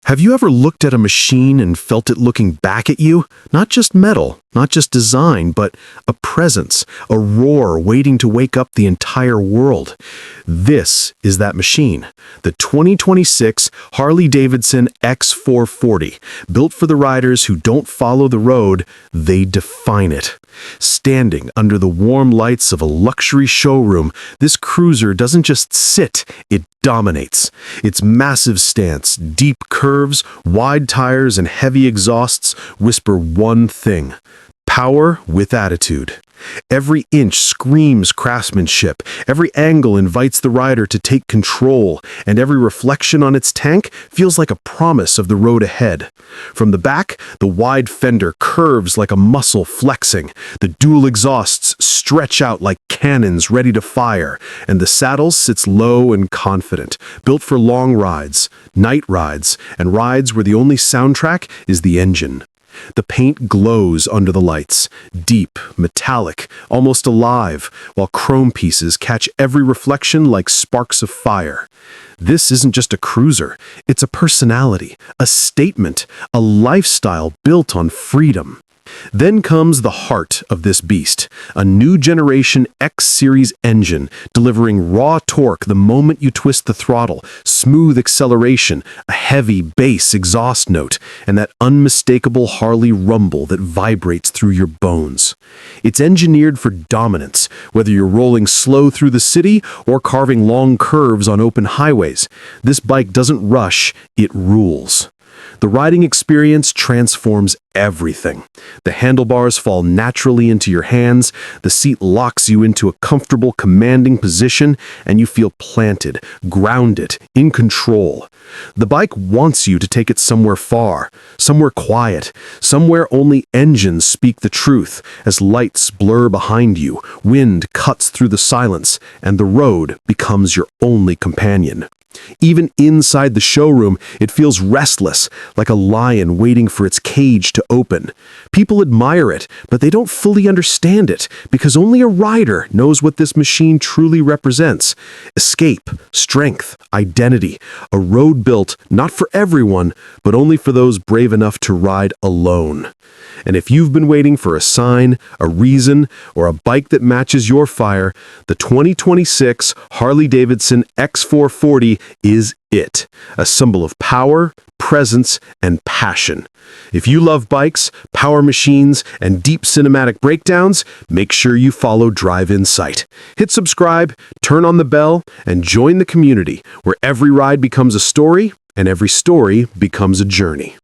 Have you ever looked at a machine and felt it looking back at you? Not just metal, not just design, but a presence, a roar waiting to wake up the entire world. This is that machine, the 2026 Harley-Davidson X440, built for the riders who don't follow the road, they define it. Standing under the warm lights of a luxury showroom, this cruiser doesn't just sit, it dominates. Its massive stance, deep curves, wide tires, and heavy exhausts whisper one thing: power with attitude. Every inch screams craftsmanship, every angle invites the rider to take control, and every reflection on its tank feels like a promise of the road ahead. From the back, the wide fender curves like a muscle flexing, the dual exhausts stretch out like cannons ready to fire, and the saddle sits low and confident, built for long rides, night rides, and rides where the only soundtrack is the engine. The paint glows under the lights, deep, metallic, almost alive, while chrome pieces catch every reflection like sparks of fire. This isn't just a cruiser, it's a personality, a statement, a lifestyle built on freedom. Then comes the heart of this beast, a new generation X-Series engine, delivering raw torque the moment you twist the throttle, smooth acceleration, a heavy bass exhaust note, and that unmistakable Harley rumble that vibrates through your bones. It's engineered for dominance, whether you're rolling slow through the city or carving long curves on open highways. This bike doesn't rush, it rules. The riding experience transforms everything. The handlebars fall naturally into your hands, the seat locks you into a comfortable, commanding position, and you feel planted, grounded, in control. The bike wants you to take it somewhere far, somewhere quiet, somewhere only engines speak the truth, as lights blur behind you, wind cuts through the silence, and the road becomes your only companion. Even inside the showroom, it feels restless, like a lion waiting for its cage to open. People admire it, but they don't fully understand it, because only a rider knows what this machine truly represents. Escape, strength, identity, a road built not for everyone, but only for those brave enough to ride alone. And if you've been waiting for a sign, a reason, or a bike that matches your fire, the 2026 Harley-Davidson X440 is it, a symbol of power, presence, and passion. If you love bikes, power machines, and deep cinematic breakdowns, make sure you follow Drive Insight. Hit subscribe, turn on the bell, and join the community where every ride becomes a story and every story becomes a journey.